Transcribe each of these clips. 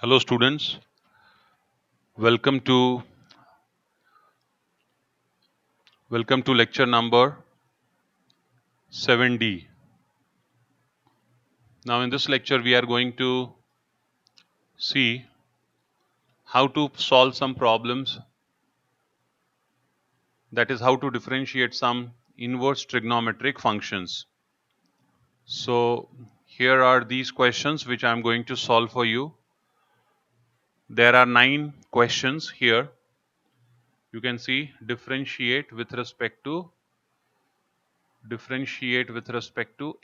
Hello students, welcome to lecture number 7D. Now in this lecture we are going to see how to solve some problems, that is how to differentiate some inverse trigonometric functions. So here are these questions which I am going to solve for you. There are 9 questions here. You can see differentiate with respect to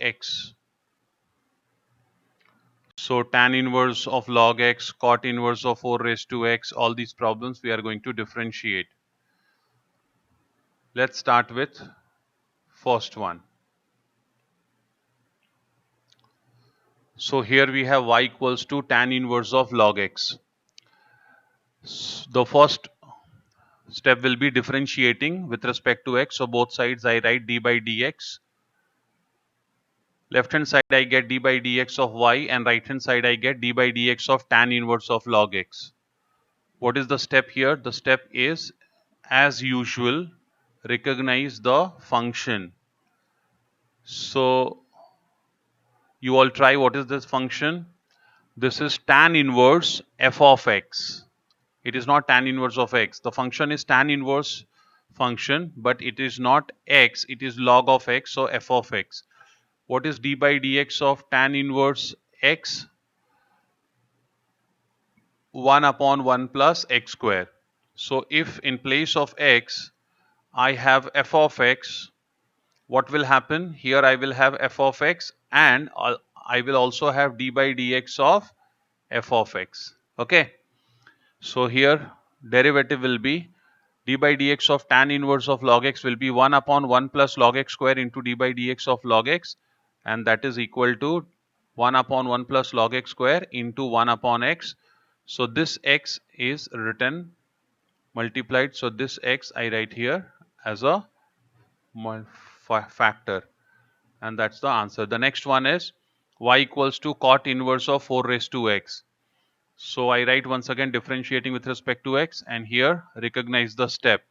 x. So tan inverse of log x, cot inverse of 4 raised to x, all these problems we are going to differentiate. Let's start with first one. So here we have y equals to tan inverse of log x. The first step will be differentiating with respect to x. So both sides I write d by dx. Left hand side I get d by dx of y, and right hand side I get d by dx of tan inverse of log x. What is the step here? The step is, as usual, recognize the function. So you all try. What is this function? This is tan inverse f of x. It is not tan inverse of x. The function is tan inverse function, but it is not x, it is log of x, so f of x. What is d by dx of tan inverse x? 1 upon 1 plus x square. So if in place of x I have f of x, what will happen? Here I will have f of x, and I will also have d by dx of f of x. Okay. So here derivative will be d by dx of tan inverse of log x will be 1 upon 1 plus log x square into d by dx of log x, and that is equal to 1 upon 1 plus log x square into 1 upon x. So this x is written multiplied. So this x I write here as a factor, and that's the answer. The next one is y equals to cot inverse of 4 raised to x. So I write once again differentiating with respect to x, and here recognize the step.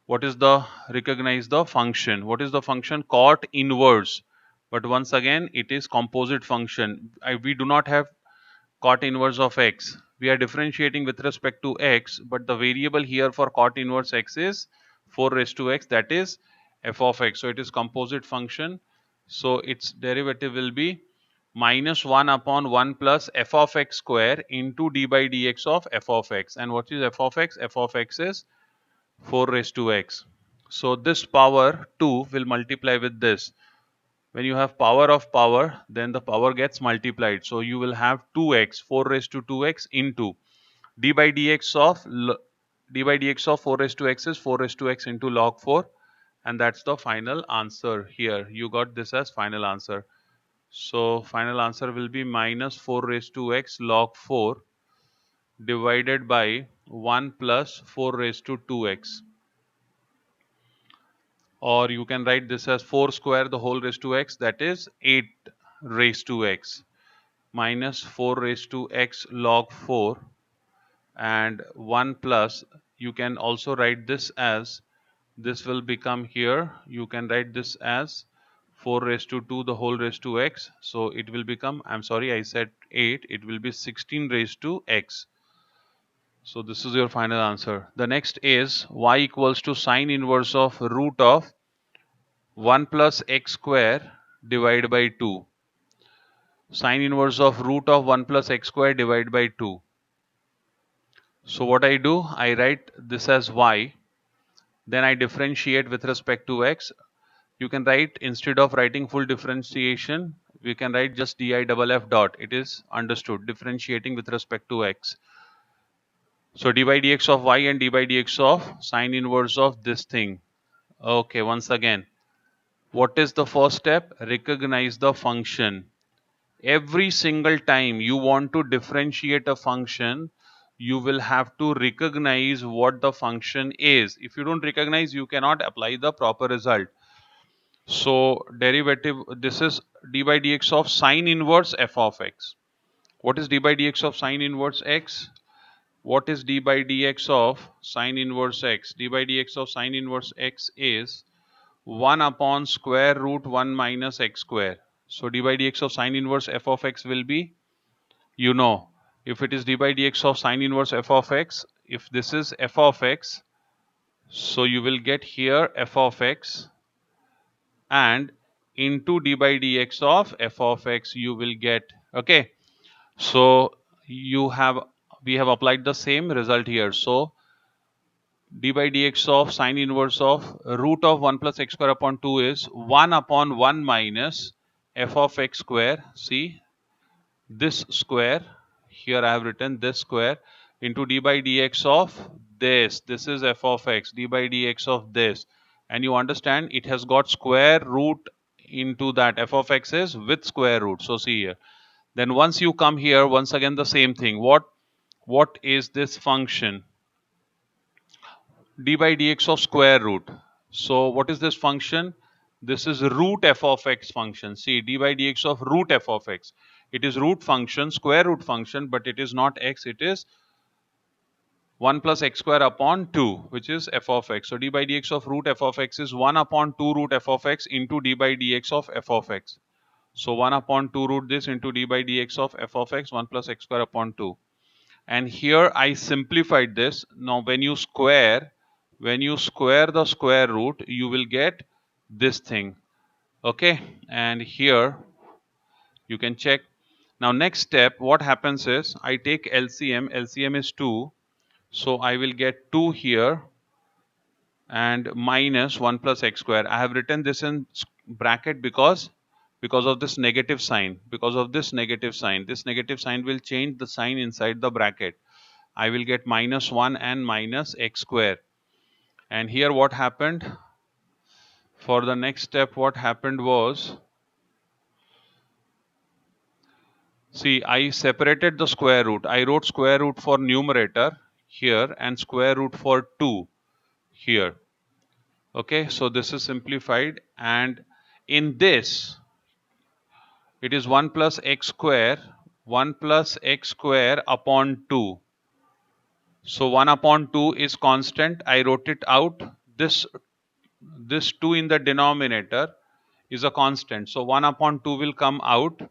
What is the recognize the function? What is the function? Cot inverse. But once again it is composite function. We do not have cot inverse of x. We are differentiating with respect to x, but the variable here for cot inverse x is 4 raised to x, that is f of x. So it is composite function. So its derivative will be minus 1 upon 1 plus f of x square into d by dx of f of x. And what is f of x? F of x is 4 raised to x. So this power 2 will multiply with this. When you have power of power, then the power gets multiplied. So you will have 2x, 4 raised to 2x into d by dx of 4 raised to x is 4 raised to x into log 4, and that's the final answer here. You got this as final answer. So final answer will be minus 4 raised to x log 4 divided by 1 plus 4 raised to 2x. Or you can write this as 4 square the whole raised to x, that is 8 raised to x, minus 4 raised to x log 4, and 1 plus, you can also write this as, this will become here, you can write this as 4 raised to 2 the whole raised to x. So it will become, I'm sorry I said 8, it will be 16 raised to x. So this is your final answer. The next is y equals to sine inverse of root of 1 plus x square divided by 2. Sine inverse of root of 1 plus x square divided by 2. So what I do, I write this as y, then I differentiate with respect to x. You can write, instead of writing full differentiation, we can write just di double f dot. It is understood, differentiating with respect to x. So d by dx of y and d by dx of sine inverse of this thing. Okay, once again, what is the first step? Recognize the function. Every single time you want to differentiate a function, you will have to recognize what the function is. If you don't recognize, you cannot apply the proper result. So derivative, this is d by dx of sine inverse f of x. What is d by dx of sine inverse x? What is d by dx of sine inverse x? D by dx of sine inverse x is 1 upon square root 1 minus x square. So d by dx of sine inverse f of x will be, you know, if it is d by dx of sine inverse f of x, if this is f of x, so you will get here f of x, and into d by dx of f of x you will get, okay. So we have applied the same result here. So d by dx of sine inverse of root of 1 plus x square upon 2 is 1 upon 1 minus f of x square. See, this square, here I have written this square, into d by dx of this. This is f of x, d by dx of this. And you understand it has got square root into that. F of x is with square root. So see here. Then once you come here, once again the same thing. What is this function? D by dx of square root. So what is this function? This is root f of x function. See, d by dx of root f of x. It is root function, square root function, but it is not x, it is 1 plus x square upon 2, which is f of x. So d by dx of root f of x is 1 upon 2 root f of x into d by dx of f of x. So 1 upon 2 root this into d by dx of f of x, 1 plus x square upon 2. And here I simplified this. Now when you square the square root, you will get this thing, okay. And here you can check. Now next step, what happens is I take LCM is 2, so I will get 2 here and minus 1 plus x square. I have written this in bracket because of this negative sign. Because of this negative sign, this negative sign will change the sign inside the bracket. I will get minus 1 and minus x square. And here what happened? For the next step, what happened was, see, I separated the square root. I wrote square root for numerator here and square root for 2 here. Okay, so this is simplified, and in this it is 1 plus x square, 1 plus x square upon 2. So 1 upon 2 is constant. I wrote it out. This 2 in the denominator is a constant. So 1 upon 2 will come out,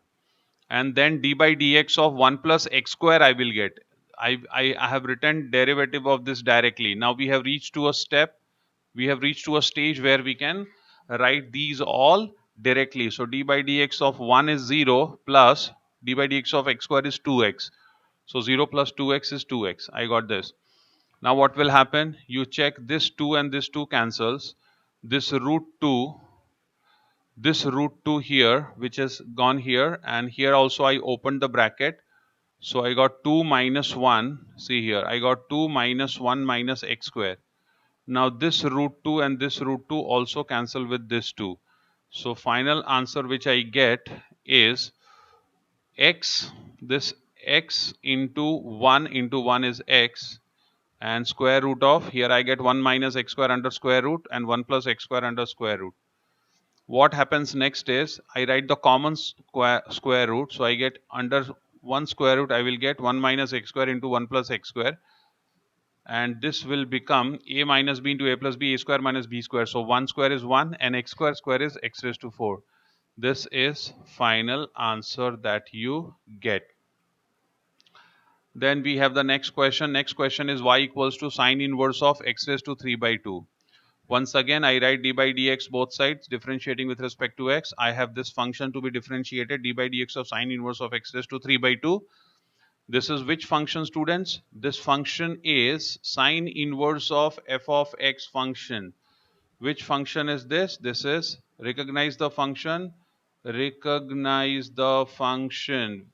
and then d by dx of 1 plus x square I will get. I have written derivative of this directly. Now we have reached to a stage where we can write these all directly. So d by dx of 1 is 0 plus d by dx of x square is 2x. So 0 plus 2x is 2x. I got this. Now what will happen? You check this 2 and this 2 cancels. This root 2 here, which has gone here, and here also I opened the bracket. So I got 2 minus 1. See here, I got 2 minus 1 minus x square. Now this root 2 and this root 2 also cancel with this 2. So final answer which I get is x, this x into 1 is x, and square root of, here I get 1 minus x square under square root and 1 plus x square under square root. What happens next is I write the common square root. So I get under 1 square root, I will get 1 minus x square into 1 plus x square. And this will become a minus b into a plus b, a square minus b square. So 1 square is 1 and x square is x raised to 4. This is final answer that you get. Then we have the next question. Next question is y equals to sine inverse of x raised to 3 by 2. Once again, I write d by dx both sides, differentiating with respect to x. I have this function to be differentiated, d by dx of sine inverse of x raised to 3 by 2. This is which function, students? This function is sine inverse of f of x function. Which function is this? This is, recognize the function. Recognize the function.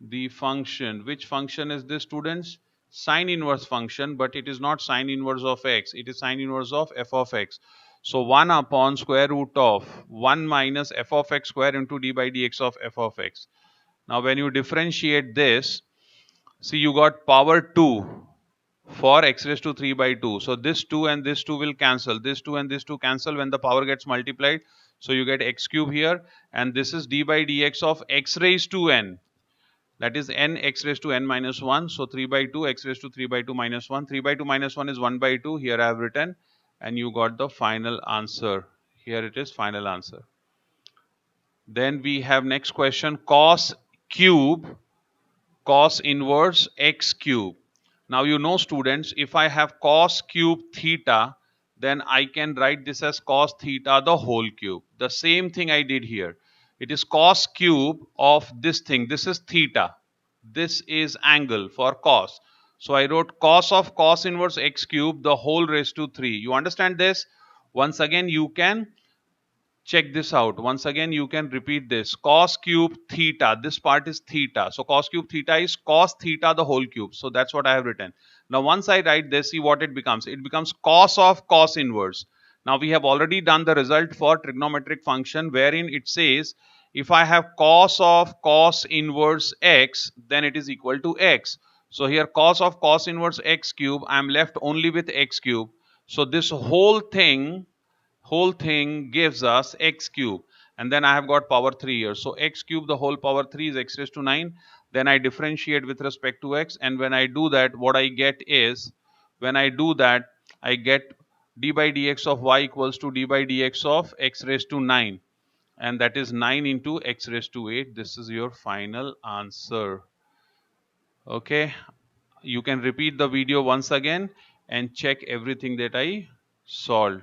The function. Which function is this, students? Sine inverse function, but it is not sine inverse of x. It is sine inverse of f of x. So 1 upon square root of 1 minus f of x square into d by dx of f of x. Now when you differentiate this, see, you got power 2 for x raised to 3 by 2. So this 2 and this 2 will cancel. This 2 and this 2 cancel when the power gets multiplied. So you get x cube here, and this is d by dx of x raised to n. that is n x raised to n minus 1. So 3 by 2 x raised to 3 by 2 minus 1. 3 by 2 minus 1 is 1 by 2. Here I have written, and you got the final answer. Here it is, final answer. Then we have next question, cos cube cos inverse x cube. Now you know, students, if I have cos cube theta, then I can write this as cos theta the whole cube. The same thing I did here. It is cos cube of this thing. This is theta. This is angle for cos. So I wrote cos of cos inverse x cube the whole raised to 3. You understand this? Once again, you can check this out. Once again, you can repeat this. Cos cube theta. This part is theta. So cos cube theta is cos theta the whole cube. So that's what I have written. Now once I write this, see what it becomes. It becomes cos of cos inverse. Now we have already done the result for trigonometric function, wherein it says if I have cos of cos inverse x, then it is equal to x. So here cos of cos inverse x cube, I am left only with x cube. So this whole thing gives us x cube, and then I have got power 3 here. So x cube the whole power 3 is x raised to 9. Then I differentiate with respect to x, and when I do that, what I get is, when I do that, I get d by dx of y equals to d by dx of x raised to 9, and that is 9 into x raised to 8. This is your final answer. Okay, you can repeat the video once again and check everything that I solved.